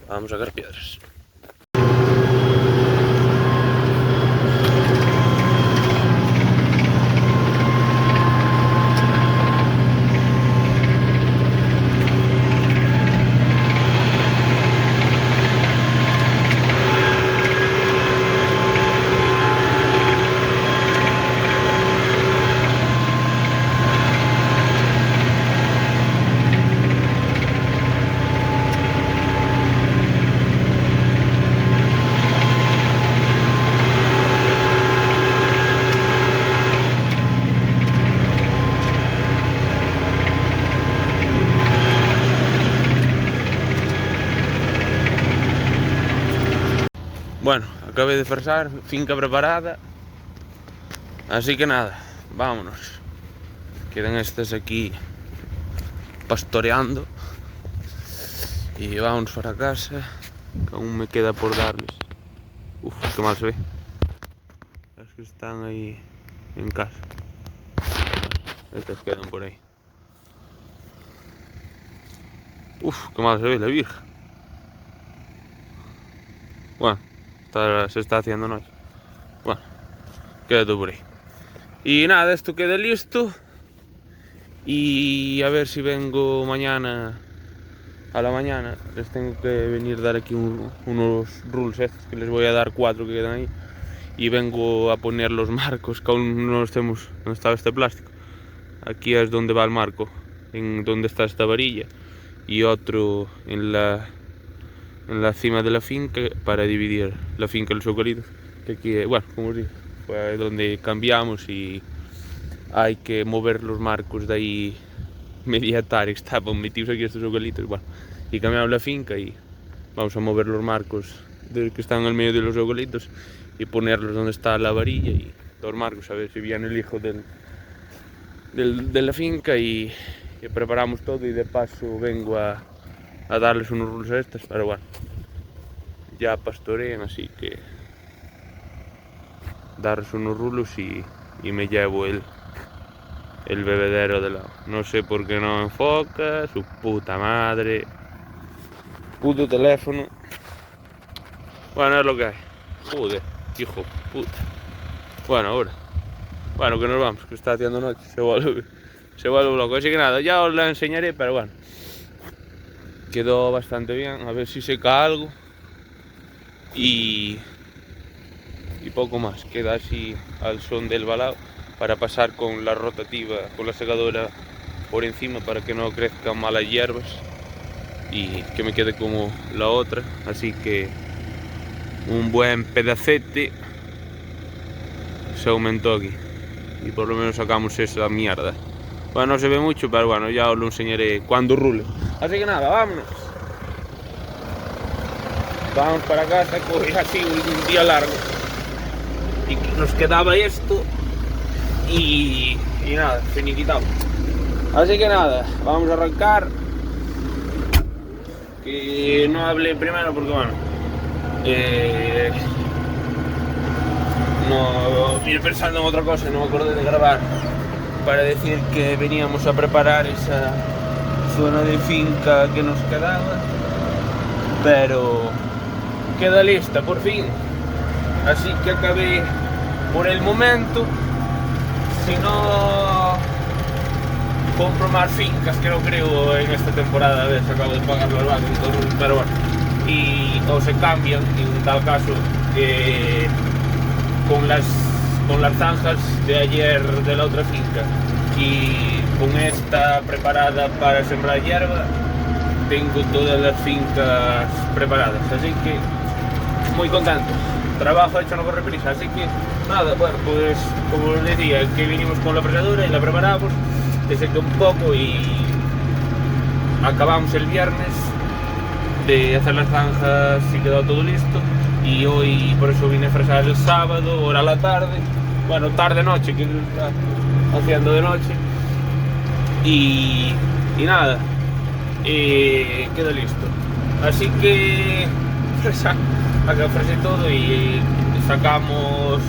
Vamos a sacar piedras. Bueno, acabé de fresar, finca preparada, así que nada, vámonos. Quedan estos aquí pastoreando y vámonos para casa, que aún me queda por darles. Uf, qué mal se ve. Las que están ahí en casa. Estas quedan por ahí. Uf, qué mal se ve la virgen. Bueno, se está haciendo noche. Bueno, queda todo por ahí. Y nada, esto queda listo. Y a ver si vengo mañana a la mañana. Les tengo que venir a dar aquí unos rules estos, que les voy a dar 4 que quedan ahí. Y vengo a poner los marcos, que aún no los tenemos donde estaba este plástico. Aquí es donde va el marco, en donde está esta varilla. Y otro en la cima de la finca para dividir la finca y los eucaliptos. Que aquí, bueno, como os digo, fue donde cambiamos y hay que mover los marcos de ahí media hectárea que estaban metidos aquí estos eucaliptos. Bueno, y cambiamos la finca y vamos a mover los marcos que están en el medio de los eucaliptos y ponerlos donde está la varilla y los marcos, a ver si viene el hijo de la finca y preparamos todo y de paso vengo a darles unos rulos a estas, pero bueno, ya pastorean, así que darles unos rulos y me llevo el bebedero de lado. No sé por qué no enfoca, su puta madre, puto teléfono. Bueno, es lo que hay. Joder, hijo puta. Bueno, ahora. Bueno, que nos vamos, que está haciendo noche, se vuelve loco. Así que nada, ya os la enseñaré, pero bueno. Quedó bastante bien, a ver si seca algo. Y poco más, queda así al son del balao para pasar con la rotativa, con la secadora por encima para que no crezcan malas hierbas y que me quede como la otra. Así que un buen pedacete se aumentó aquí y por lo menos sacamos esa mierda. Bueno, no se ve mucho, pero bueno, ya os lo enseñaré cuando rule. Así que nada, vámonos. Vamos para casa, que así un día largo. Y nos quedaba esto y nada, finiquitado. Así que nada, vamos a arrancar. Que no hablé primero porque bueno, no vine pensando en otra cosa, no me acordé de grabar para decir que veníamos a preparar esa zona de finca que nos quedaba, pero queda lista por fin. Así que acabé por el momento. Si no compro más fincas, que no creo en esta temporada, a ver si acabo de pagar los bancos y todo, pero bueno, y o se cambian en tal caso con las zanjas de ayer de la otra finca y con esta preparada para sembrar hierba, tengo todas las fincas preparadas, así que muy contento. Trabajo hecho no corre prisa, así que nada, bueno, pues como os decía, que vinimos con la fresadora y la preparamos, se secó un poco y acabamos el viernes de hacer las zanjas y quedó todo listo. Y hoy por eso vine a fresar el sábado, hora a la tarde, bueno, tarde-noche, que está haciendo de noche. Y nada, quedó listo. Así que acá fresé todo y sacamos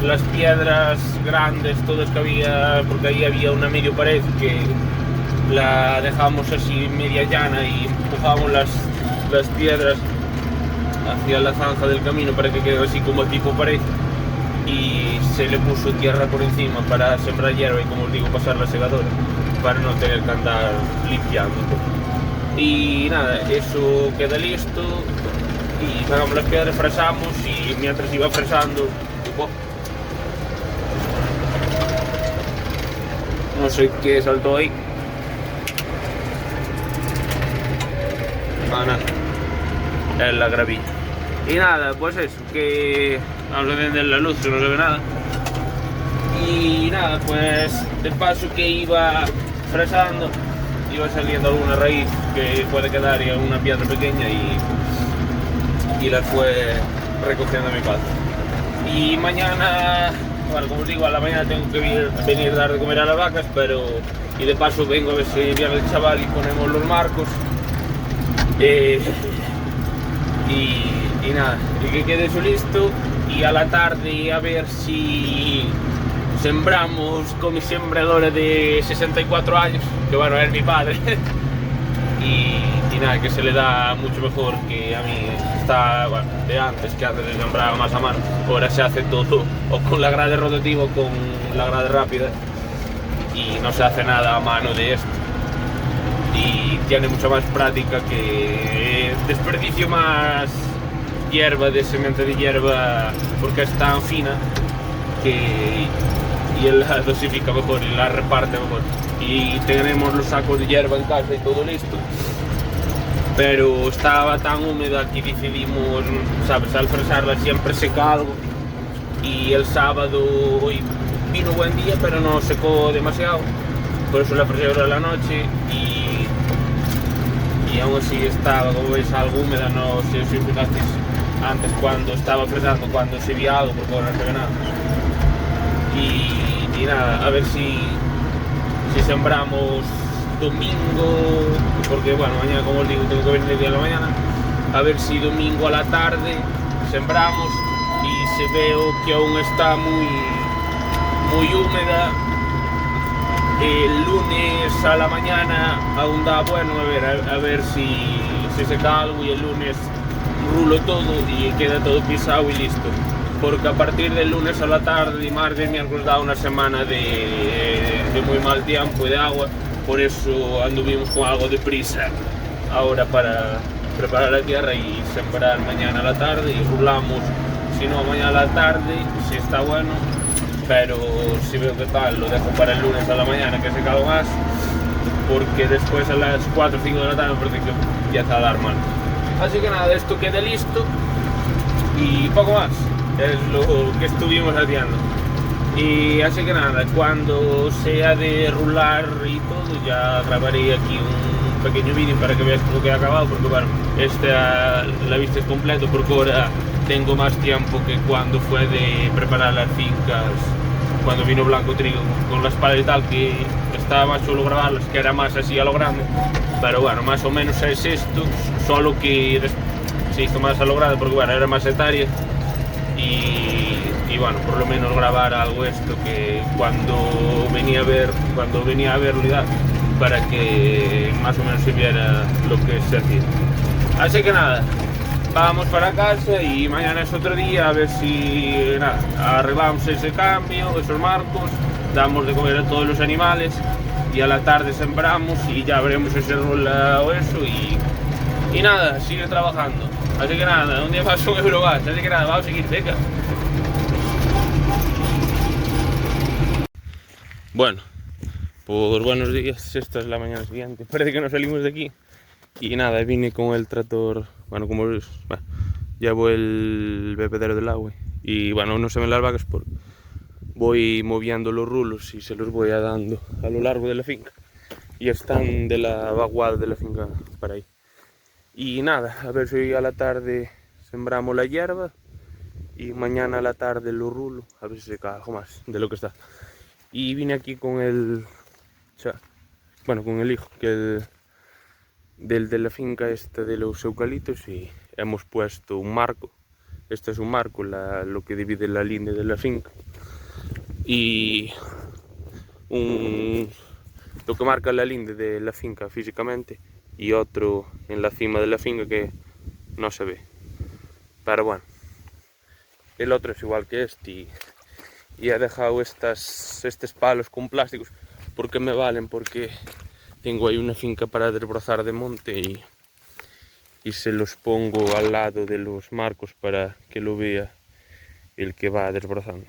las piedras grandes, todas que había, porque ahí había una medio pared que la dejamos así media llana y empujábamos las piedras hacia la zanja del camino para que quede así como tipo pared, y se le puso tierra por encima para sembrar hierba y, como os digo, pasar la segadora para no tener que andar limpiando. Y nada, eso queda listo y sacamos las piedras, fresamos, y mientras iba fresando, no sé qué saltó ahí. Nada, es la gravilla. Y nada, pues eso, que vamos a encender la luz, que no se ve nada. Y nada, pues de paso que iba fresando, iba saliendo alguna raíz que puede quedar y alguna piedra pequeña, y la fue recogiendo a mi padre. Y mañana, bueno, como os digo, a la mañana tengo que venir a dar de comer a las vacas, y de paso vengo a ver si viene el chaval y ponemos los marcos. Y nada, y que quede eso listo, y a la tarde a ver si sembramos con mi sembradora de 64 años, que bueno, es mi padre. y nada, que se le da mucho mejor que a mí. Está, bueno, de antes, que antes se sembraba más a mano, ahora se hace todo o con la grade rotativa o con la grade rápida, y no se hace nada a mano de esto, y tiene mucha más práctica, que desperdicio más hierba, de semente de hierba, porque es tan fina y él la dosifica mejor y la reparte mejor. Y tenemos los sacos de hierba en casa y todo listo, pero estaba tan húmeda que decidimos, sabes, al fresarla siempre seca algo, y el sábado hoy vino buen día pero no secó demasiado, por eso la fresé ahora a la noche, y aún así estaba, como veis, algo húmeda. No sé si os fijasteis antes cuando estaba fresando, cuando se veía algo, porque ahora no se ve nada. Y nada, a ver si sembramos domingo, porque bueno, mañana, como os digo, tengo que venir el día de la mañana, a ver si domingo a la tarde sembramos, y si veo que aún está muy húmeda, el lunes a la mañana aún da bueno, a ver si seca algo, y el lunes rulo todo y queda todo pisado y listo, porque a partir del lunes a la tarde y martes, miércoles da una semana de muy mal tiempo y de agua. Por eso anduvimos con algo de prisa ahora para preparar la tierra y sembrar mañana a la tarde, y rulamos, si no, mañana a la tarde, si está bueno, pero si veo que tal, lo dejo para el lunes a la mañana, que se cae más, porque después a las 4 o 5 de la tarde me parece que empieza a dar mal. Así que nada, esto queda listo y poco más, es lo que estuvimos haciendo. Y así que nada, cuando sea de rular y todo, ya grabaré aquí un pequeño vídeo para que veáis lo que he acabado, porque bueno, esta la vista es completo, porque ahora tengo más tiempo que cuando fue de preparar las fincas, cuando vino Blanco Trigo con la espada y tal, que estaba más solo grabarlas, que era más así a lo grande. Pero bueno, más o menos es esto, solo que se hizo más a lo grande porque bueno, era más hectárea, y bueno, por lo menos grabar algo esto, que cuando venía a verlo y tal, para que más o menos se viera lo que se hacía. Así que nada, vamos para casa y mañana es otro día, a ver si nada, arreglamos ese cambio, esos marcos, damos de comer a todos los animales, y a la tarde sembramos y ya veremos si se rola o eso, y nada, sigue trabajando. Así que nada, un día más un euro más, así que nada, vamos a seguir, venga. Bueno, pues buenos días, esta es la mañana siguiente, parece que no salimos de aquí. Y nada, vine con el tractor, bueno, como veis, bueno, llevo el bebedero del agua, y bueno, no se ven las vacas porque voy moviendo los rulos y se los voy dando a lo largo de la finca, y están de la vaguada de la finca para ahí. Y nada, a ver si a la tarde sembramos la hierba, y mañana a la tarde lo rulo, a ver si se cae algo más de lo que está. Y vine aquí con con el hijo, del de la finca esta de los eucaliptos, y hemos puesto un marco. Este es un marco, lo que divide la línea de la finca, y lo que marca la línea de la finca físicamente, y otro en la cima de la finca que no se ve. Pero bueno, el otro es igual que este y he dejado estos palos con plásticos porque me valen, porque tengo ahí una finca para desbrozar de monte y se los pongo al lado de los marcos para que lo vea el que va desbrozando.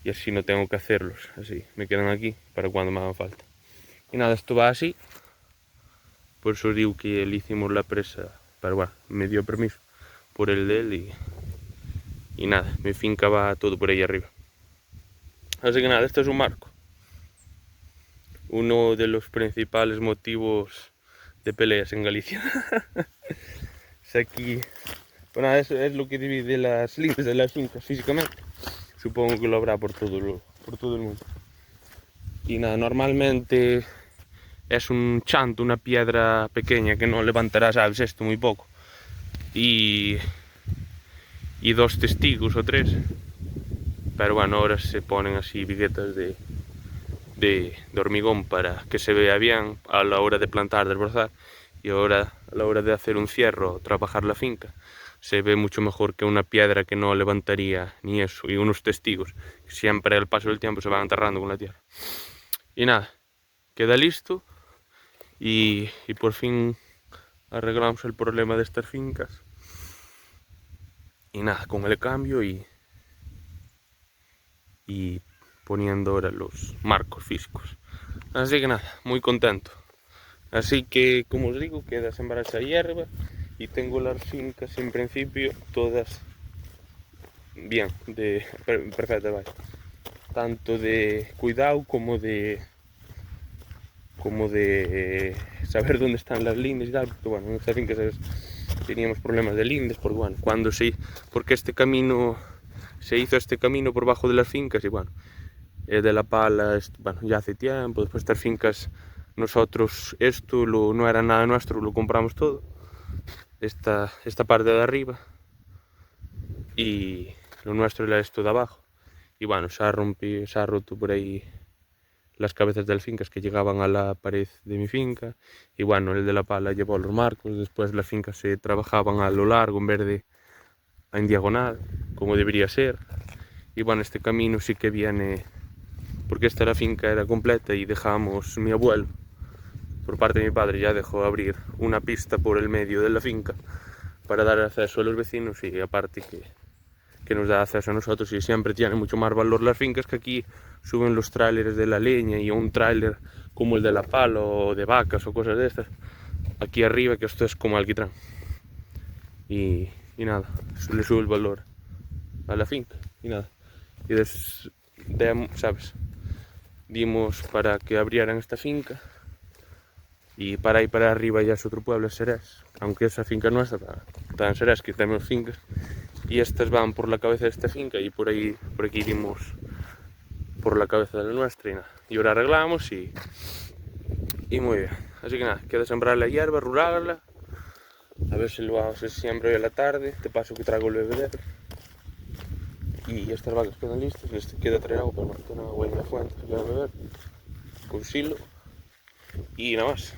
Y así no tengo que hacerlos, así me quedan aquí para cuando me hagan falta. Y nada, esto va así. Por eso digo que le hicimos la presa, pero bueno, me dio permiso por el de él y nada, mi finca va todo por ahí arriba. Así que nada, esto es un marco. Uno de los principales motivos de peleas en Galicia. Es aquí, bueno, eso es lo que divide las lindes de las fincas físicamente. Supongo que lo habrá por todo el mundo. Y nada, normalmente es un chanto, una piedra pequeña que no levantará, sabes, esto muy poco. Y 2 testigos o 3. Pero bueno, ahora se ponen así viguetas de hormigón para que se vea bien a la hora de plantar, desbrozar. Y ahora a la hora de hacer un cierro, trabajar la finca, se ve mucho mejor que una piedra que no levantaría ni eso. Y unos testigos que siempre al paso del tiempo se van enterrando con la tierra. Y nada, queda listo y por fin arreglamos el problema de estas fincas. Y nada, con el cambio y poniendo ahora los marcos físicos. Así que nada, muy contento. Así que, como os digo, queda sembrar esa hierba y tengo las fincas en principio todas bien, perfectas, vaya. Tanto de cuidado como de saber dónde están las lindes y tal, porque bueno, en esta finca teníamos problemas de lindes, porque bueno, porque se hizo este camino por bajo de las fincas y bueno, de la pala, bueno, ya hace tiempo. Después estas fincas, nosotros esto no era nada nuestro, lo compramos todo, esta parte de arriba, y lo nuestro era esto de abajo. Y bueno, se ha roto por ahí las cabezas de las fincas que llegaban a la pared de mi finca, y bueno, el de la pala llevó los marcos. Después las fincas se trabajaban a lo largo en vez de en diagonal, como debería ser. Y bueno, este camino sí que viene, porque la finca era completa y dejamos, mi abuelo, por parte de mi padre, ya dejó abrir una pista por el medio de la finca para dar acceso a los vecinos, y aparte que nos da acceso a nosotros, y siempre tiene mucho más valor las fincas, que aquí suben los tráileres de la leña y un tráiler como el de la pala o de vacas o cosas de estas aquí arriba, que esto es como alquitrán, y nada, le sube el valor a la finca. Y nada, y ¿sabes? Dimos para que abrieran esta finca, y para ahí para arriba ya es otro pueblo, es Serés, aunque esa finca nuestra está en Serés, que tenemos fincas, y estas van por la cabeza de esta finca, y por aquí dimos por la cabeza de la nuestra. Y nada, y ahora arreglamos y muy bien. Así que nada, queda sembrar la hierba, rurarla, a ver si lo hago, si siembro hoy a la tarde, te paso que traigo el bebedero. Y estas vacas quedan listas, les queda traer agua, pero no tengo agua en la fuente, voy a beber con silo y nada más.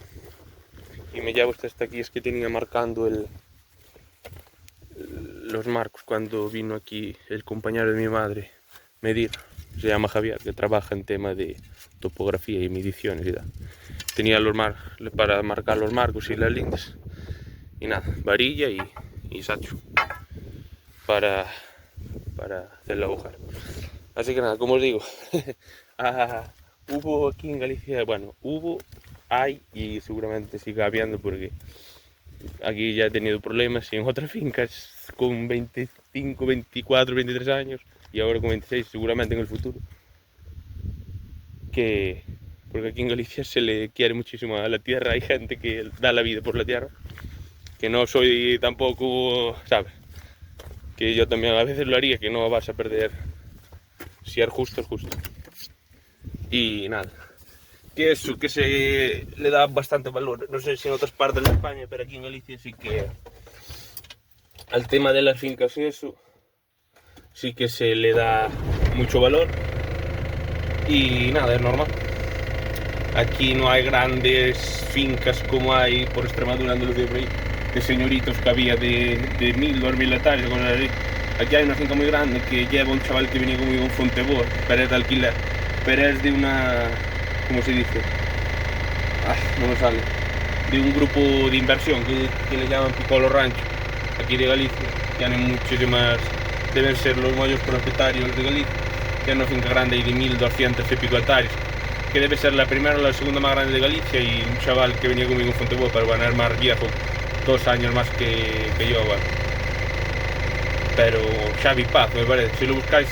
Y me llevo hasta aquí, es que tenía marcando los marcos cuando vino aquí el compañero de mi madre medir, se llama Javier, que trabaja en tema de topografía y mediciones y tal. Tenía para marcar los marcos y las lindes, y nada, varilla y sacho para hacer la agujero. Así que nada, como os digo, hubo aquí en Galicia, bueno, hay y seguramente siga habiendo, porque aquí ya he tenido problemas y en otras fincas con 25, 24, 23 años y ahora con 26 seguramente en el futuro. Porque aquí en Galicia se le quiere muchísimo a la tierra, hay gente que da la vida por la tierra, que no soy tampoco, ¿sabes? Que yo también a veces lo haría, que no vas a perder, si es justo, es justo. Y nada, que eso, que se le da bastante valor, no sé si en otras partes de España, pero aquí en Galicia sí que al tema de las fincas y eso, sí que se le da mucho valor. Y nada, es normal. Aquí no hay grandes fincas como hay por Extremadura, Andalucía, por ahí, señoritos que había de 1000, 2000 hectáreas, cosas así. Aquí hay una finca muy grande que lleva un chaval que venía conmigo en Fonteboa, pero es de alquiler, pero es de una, ¿cómo se dice? No me sale. De un grupo de inversión que le llaman Piccolo Rancho, aquí de Galicia. Tienen muchísimas, deben ser los mayores propietarios de Galicia. Tienen una finca grande de 1200 y pico hectáreas, que debe ser la primera o la segunda más grande de Galicia, y un chaval que venía conmigo en Fonteboa, pero bueno, es más viejo, 2 años más que yo, bueno. Pero Xavi Paz, me parece, si lo buscáis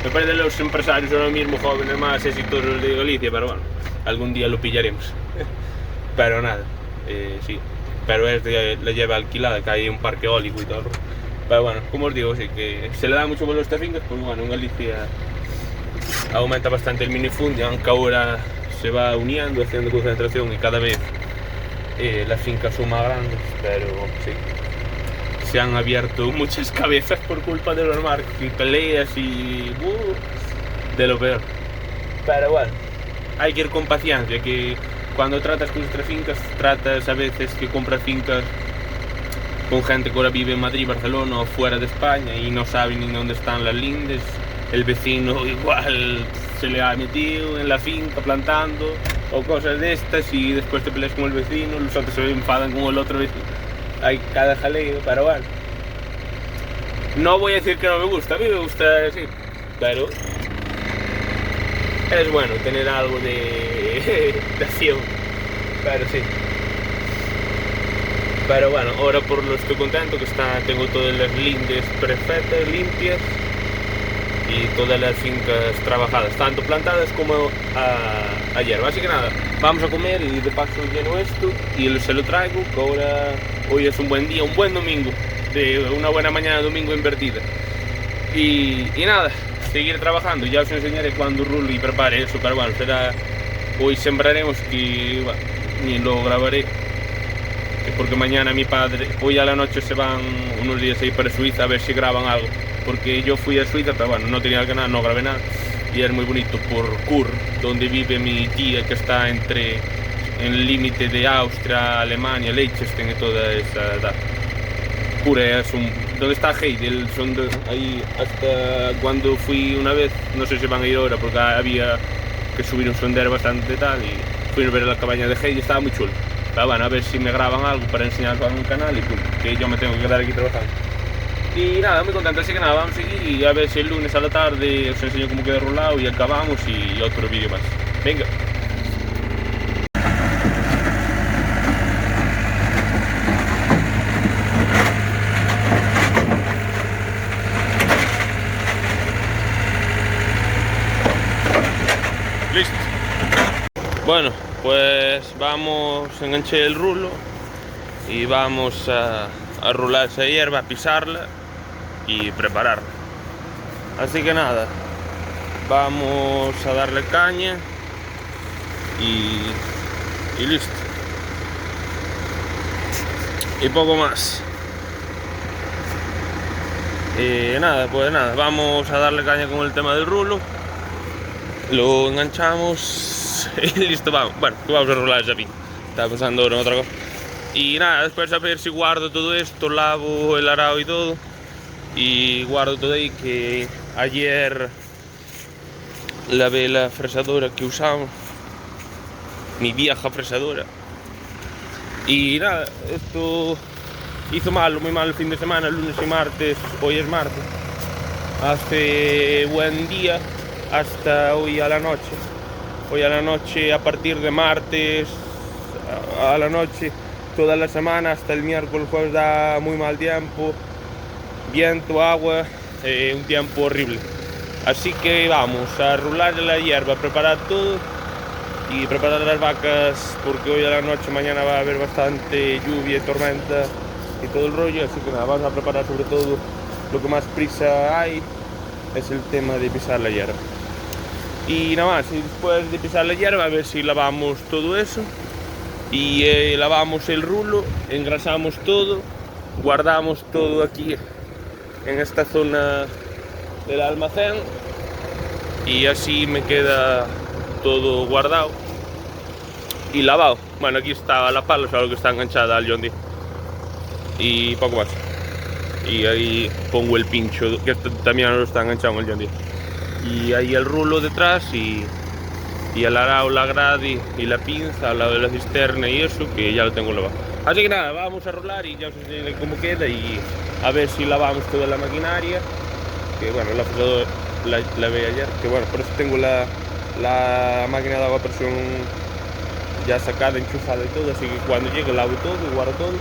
me parece de los empresarios ahora mismo jóvenes más exitosos de Galicia, pero bueno, algún día lo pillaremos. Pero nada, sí, pero la lleva alquilada, que hay un parque eólico y todo. Pero bueno, como os digo, sí que se le da mucho valor a estas fincas, porque bueno, en Galicia aumenta bastante el minifundio, aunque ahora se va uniendo, haciendo concentración y cada vez las fincas son más grandes, pero sí, se han abierto muchas cabezas por culpa de los marcos y peleas y de lo peor. Pero bueno, hay que ir con paciencia, que cuando tratas con nuestras fincas, tratas a veces que compras fincas con gente que ahora vive en Madrid, Barcelona o fuera de España y no saben ni dónde están las lindes. El vecino igual se le ha metido en la finca plantando o cosas de estas, y después te peleas con el vecino, los otros se enfadan con el otro vecino. Hay cada jaleo, pero bueno. No voy a decir que no me gusta, a mí me gusta, sí, pero es bueno tener algo de acción, pero sí. Pero bueno, ahora por lo estoy contento, que tengo todas las lindes perfectas, limpias, y todas las fincas trabajadas, tanto plantadas como a hierba. Así que nada, vamos a comer y de paso lleno esto y se lo traigo, que hoy es un buen día, un buen domingo, de una buena mañana de domingo invertida. Y nada, seguir trabajando. Ya os enseñaré cuando rulo y prepare eso, pero bueno, hoy sembraremos, que bueno, ni lo grabaré, porque mañana mi padre, hoy a la noche se van unos días ahí para Suiza a ver si graban algo, porque yo fui a Suiza, pero bueno, no tenía el canal, no grabé nada, y es muy bonito por Chur, donde vive mi tía, que está en el límite de Austria, Alemania, Liechtenstein y toda esa edad. Chur es donde está Heidel, ahí hasta cuando fui una vez, no sé si van a ir ahora, porque había que subir un sendero bastante tal, y fui a ver la cabaña de Heidel, estaba muy chulo. Pero bueno, a ver si me graban algo para enseñarlo en un canal, y que yo me tengo que quedar aquí trabajando. Y nada, muy contento, así que nada, vamos a seguir y a ver si el lunes a la tarde os enseño cómo queda rolado y acabamos, y otro vídeo más. Venga. Listo. Bueno, pues vamos, enganché el rulo y vamos a rular esa hierba, a pisarla y prepararla. Así que nada, vamos a darle caña y listo. Y poco más. Y nada, pues nada, vamos a darle caña con el tema del rulo. Lo enganchamos y listo, vamos. Bueno, vamos a rular esa pinta. Estaba pensando ahora en otra cosa. Y nada, después a ver si guardo todo esto, lavo el arado y todo. Y guardo todo ahí, que ayer lavé la fresadora que usamos, mi vieja fresadora. Y nada, esto hizo muy mal el fin de semana, el lunes y martes, hoy es martes. Hace buen día hasta hoy a la noche. Hoy a la noche, a partir de martes a la noche, toda la semana hasta el miércoles, jueves, da muy mal tiempo, viento, agua, un tiempo horrible. Así que vamos a rular la hierba, a preparar todo y preparar las vacas, porque hoy a la noche, mañana va a haber bastante lluvia y tormenta y todo el rollo. Así que nada, vamos a preparar sobre todo, lo que más prisa hay es el tema de pisar la hierba. Y nada más, y después de pisar la hierba, a ver si lavamos todo eso y lavamos el rulo, engrasamos todo, guardamos todo aquí en esta zona del almacén, y así me queda todo guardado y lavado. Bueno, aquí está la pala, solo que está enganchada al John Deere. y poco más. Y ahí pongo el pincho, que esto también lo está enganchado en el John Deere. Y ahí el rulo detrás y el arao, la grade y la pinza al lado de la cisterna y eso, que ya lo tengo lavado. Así que nada, vamos a rolar y ya os enseñaré cómo queda y a ver si lavamos toda la maquinaria. Que bueno, la lavé ayer, que bueno, por eso tengo la máquina de agua a presión ya sacada, enchufada y todo, así que cuando llegue lavo todo y guardo todo,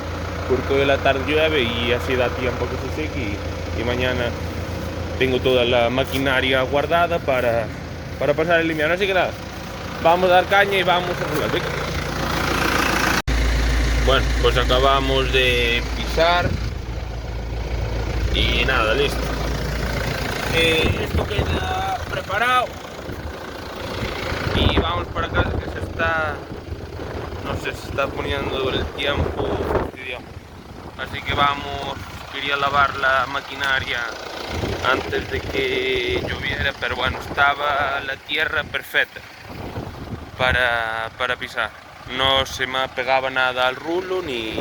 porque hoy la tarde llueve y así da tiempo que se seque y mañana tengo toda la maquinaria guardada para pasar el invierno. Así que nada, vamos a dar caña y vamos a rolar. Bueno, pues acabamos de pisar y nada, listo. Esto queda preparado y vamos para casa, que se está, no sé, se está poniendo el tiempo fastidiado. Así que vamos, quería lavar la maquinaria antes de que lloviera, pero bueno, estaba la tierra perfecta para pisar. No se me pegaba nada al rulo ni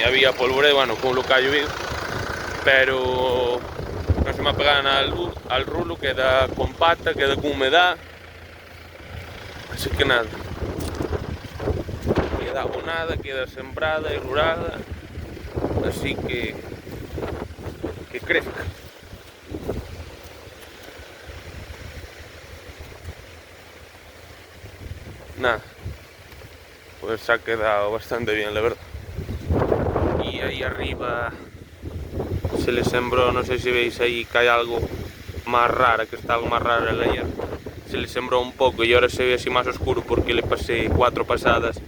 había polvoreo, bueno, con lo que ha llovido, pero no se me pegaba nada al rulo, queda compacta, queda con humedad, así que nada, queda abonada, queda sembrada y rurada, así que crezca. Nada, pues ha quedado bastante bien, la verdad. Y ahí arriba se le sembró, no sé si veis ahí que hay algo más raro, que está algo más raro el ayer. Se le sembró un poco y ahora se ve así más oscuro porque le pasé 4 pasadas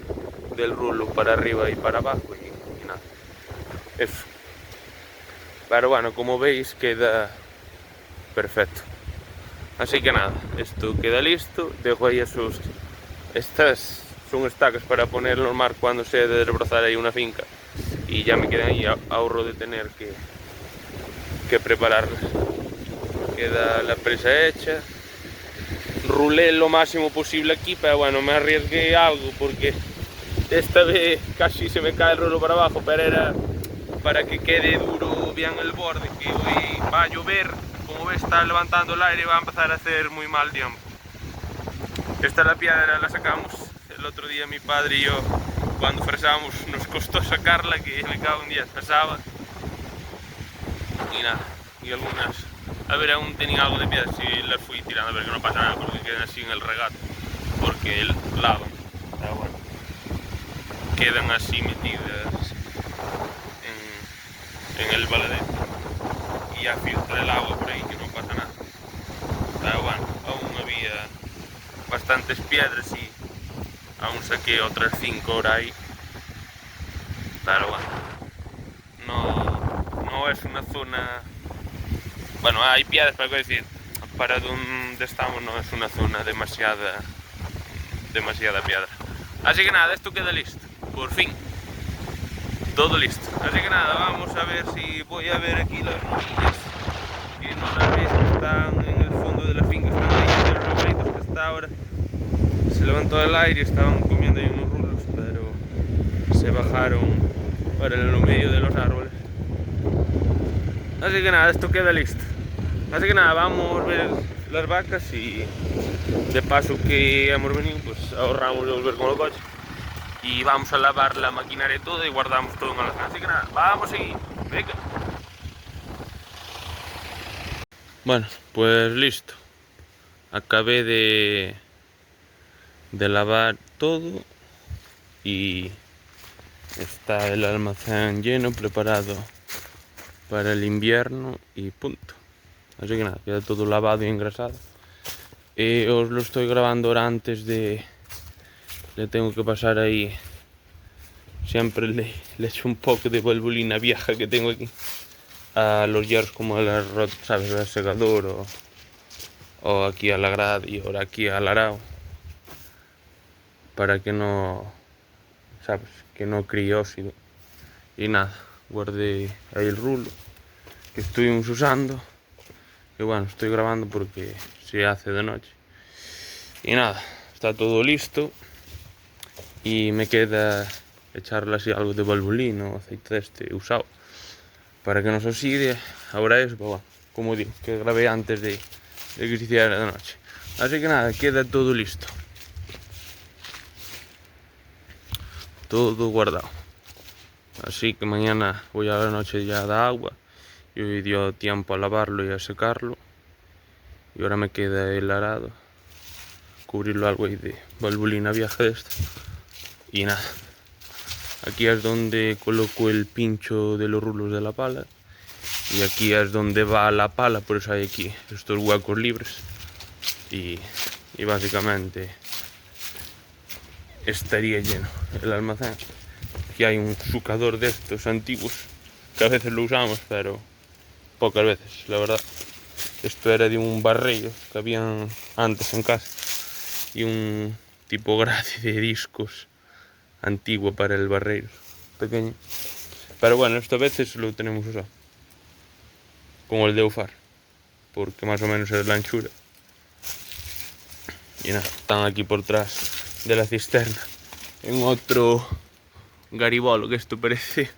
del rulo para arriba y para abajo y nada, eso. Pero bueno, como veis queda perfecto. Así que nada, esto queda listo. Dejo ahí estas son estacas para poner los mar cuando se de desbrozar ahí una finca y ya me quedan ahí, ahorro de tener que prepararlas. Queda la presa hecha, rulé lo máximo posible aquí, pero bueno, me arriesgué algo porque esta vez casi se me cae el rulo para abajo, pero era para que quede duro bien el borde, que hoy va a llover, como ves está levantando el aire y va a empezar a hacer muy mal tiempo. Esta la piedra la sacamos el otro día mi padre y yo, cuando fresamos nos costó sacarla, que me cago en 10, pesaba. Y nada, y algunas, a ver, aún tenía algo de piedra, si las fui tirando, a ver que no pasa nada porque quedan así en el regato, porque lavan, pero bueno, quedan así metidas en el baladero y ya filtra el agua por ahí, que no pasa nada. Pero bueno, aún había bastantes piedras y aún saqué otras 5 horas ahí, pero bueno, no es una zona, bueno, hay piedras, pero quiero decir, para donde estamos no es una zona demasiada piedra. Así que nada, esto queda listo, por fin, todo listo. Así que nada, vamos a ver si voy a ver aquí las rodillas, que no las veis, que están en el fondo de la finca, están ahí entre los arbolitos que está ahora. Se levantó el aire y estaban comiendo ahí unos rulos, pero se bajaron para en el medio de los árboles. Así que nada, esto queda listo. Así que nada, vamos a ver las vacas y de paso que hemos venido, pues ahorramos de volver con el coche y vamos a lavar la maquinaria toda y guardamos todo en el almacén. Así que nada, vamos a ir. Venga. Bueno, pues listo. Acabé de lavar todo y está el almacén lleno, preparado para el invierno y punto. Así que nada, queda todo lavado y engrasado. Os lo estoy grabando ahora antes de... Le tengo que pasar ahí... Siempre le echo un poco de valvulina vieja que tengo aquí a los hierros, como a la, ¿sabes?, al segador o aquí a la grada y ahora aquí al arao, para que no, ¿sabes?, que no críe óxido. Y nada, guardé ahí el rulo que estuvimos usando. Y bueno, estoy grabando porque se hace de noche. Y nada, está todo listo. Y me queda echarle así algo de valvolina o aceite este usado para que no se oxide. Ahora eso, pues bueno, como digo, que grabé antes de que se hiciera de noche. Así que nada, queda todo listo. Todo guardado. Así que mañana voy a la noche ya de agua. Y hoy dio tiempo a lavarlo y a secarlo. Y ahora me queda el arado. Cubrirlo algo ahí de valvolina vieja de esta. Y nada. Aquí es donde coloco el pincho de los rulos de la pala. Y aquí es donde va la pala, por eso hay aquí estos huecos libres. Y básicamente estaría lleno el almacén. Aquí hay un sucador de estos antiguos que a veces lo usamos, pero pocas veces, la verdad. Esto era de un barrillo que habían antes en casa y un tipo grande de discos antiguo para el barrero pequeño. Pero bueno, esto a veces lo tenemos usado, como el de Ufar, porque más o menos es la anchura. Y nada, están aquí por detrás de la cisterna en otro garibolo, que esto parece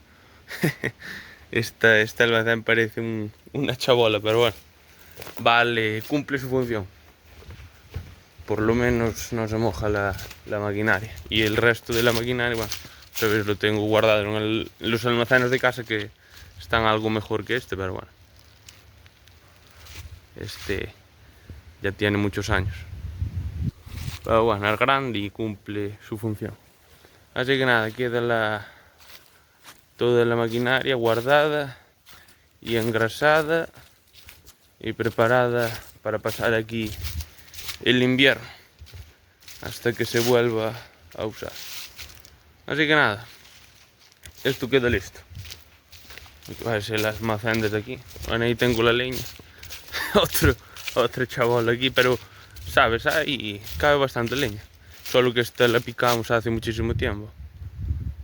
esta almacén parece una chabola, pero bueno, vale, cumple su función. Por lo menos no se moja la maquinaria. Y el resto de la maquinaria, bueno, sabéis, lo tengo guardado en los almacenes de casa, que están algo mejor que este, pero bueno, este ya tiene muchos años. Pero bueno, es grande y cumple su función. Así que nada, queda toda la maquinaria guardada y engrasada y preparada para pasar aquí el invierno hasta que se vuelva a usar. Así que nada, esto queda listo. Va a ser las almacén desde aquí. Bueno, ahí tengo la leña. otro chaval aquí, pero sabes, ahí cabe bastante leña. Solo que esta la picamos hace muchísimo tiempo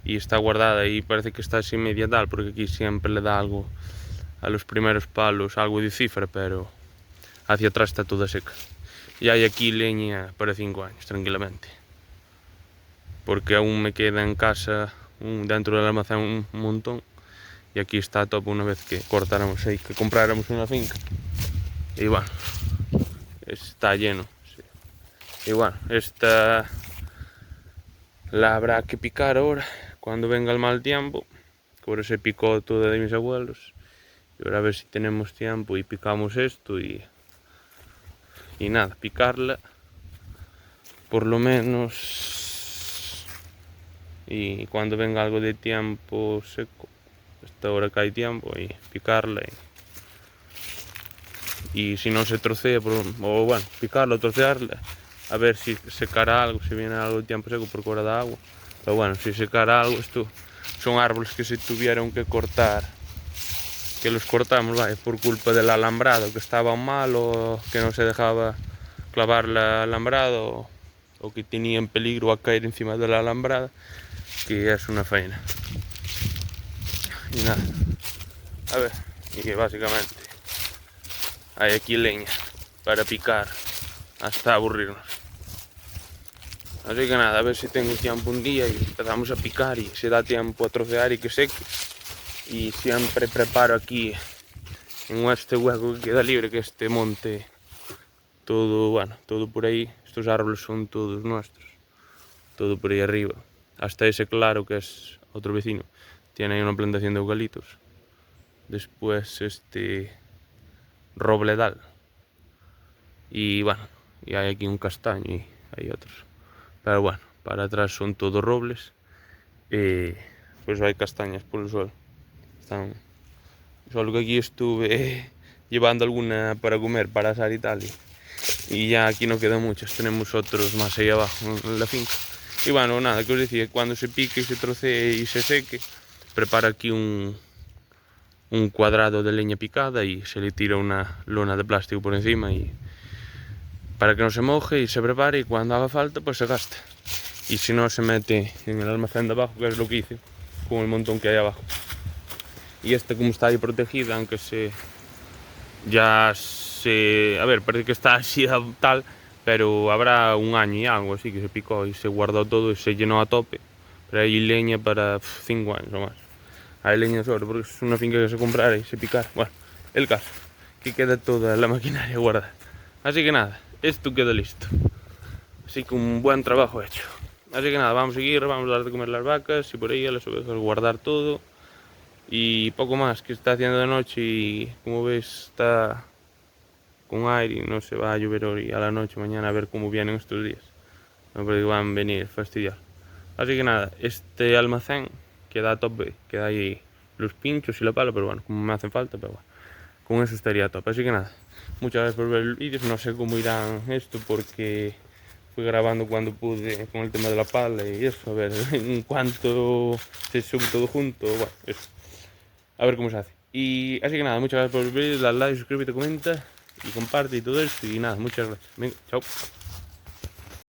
y está guardada y parece que está así media tal, porque aquí siempre le da algo a los primeros palos, algo de cifra, pero hacia atrás está toda seca. Y hay aquí leña para 5 años, tranquilamente. Porque aún me queda en casa, dentro del almacén, un montón. Y aquí está a tope una vez que cortáramos ahí, que compráramos una finca. Y bueno, está lleno. Sí. Y bueno, esta la habrá que picar ahora, cuando venga el mal tiempo. Que ahora se picó toda de mis abuelos. Y ahora a ver si tenemos tiempo y picamos esto y nada, picarla por lo menos, y cuando venga algo de tiempo seco, hasta ahora que hay tiempo, y picarla y si no se trocea, o bueno, picarla o trocearla, a ver si secará algo, si viene algo de tiempo seco porque ahora da agua. Pero bueno, si secará algo, esto son árboles que se tuvieron que cortar, que los cortamos, vaya, por culpa del alambrado, que estaba mal o que no se dejaba clavar el alambrado, o que tenía en peligro a caer encima de la alambrada, que es una faena. Y nada, a ver, y básicamente hay aquí leña para picar hasta aburrirnos. Así que nada, a ver si tengo tiempo un día y empezamos a picar y se da tiempo a trocear y que seque. Y siempre preparo aquí en este hueco que queda libre, que este monte, todo, bueno, todo por ahí, estos árboles son todos nuestros, todo por ahí arriba, hasta ese claro que es otro vecino, tiene ahí una plantación de eucaliptos. Después este robledal, y bueno, y hay aquí un castaño y hay otros, pero bueno, para atrás son todos robles. Pues hay castañas por el suelo, solo que aquí estuve llevando alguna para comer, para asar y tal, y ya aquí no quedan muchas, tenemos otros más ahí abajo en la finca. Y bueno, nada, que os decía, cuando se pique y se trocee y se seque, prepara aquí un cuadrado de leña picada y se le tira una lona de plástico por encima y para que no se moje y se prepare, y cuando haga falta pues se gasta. Y si no, se mete en el almacén de abajo, que es lo que hice con el montón que hay abajo. Y esta, como está ahí protegida, aunque a ver, parece que está así tal, pero habrá un año y algo así que se picó y se guardó todo y se llenó a tope, pero hay leña para 5 años o más. Hay leña de sobra porque es una finca que se comprara y se picara. Bueno, el caso, que queda toda la maquinaria guardada. Así que nada, esto queda listo. Así que un buen trabajo hecho. Así que nada, vamos a seguir, vamos a dar de comer las vacas y por ahí a las ovejas, guardar todo. Y poco más, que está haciendo de noche y como ves está con aire y no se va a llover hoy a la noche, mañana a ver cómo vienen estos días. No creo que van a venir a fastidiar. Así que nada, este almacén queda a tope, queda ahí los pinchos y la pala, pero bueno, como me hacen falta, pero bueno, con eso estaría a tope. Así que nada, muchas gracias por ver el vídeo, no sé cómo irán esto porque fui grabando cuando pude con el tema de la pala y eso, a ver en cuanto se sube todo junto, bueno, eso, a ver cómo se hace. Y así que nada, muchas gracias por ver el vídeo, dale like, suscríbete, comenta y comparte y todo esto y nada, muchas gracias. Venga, chao.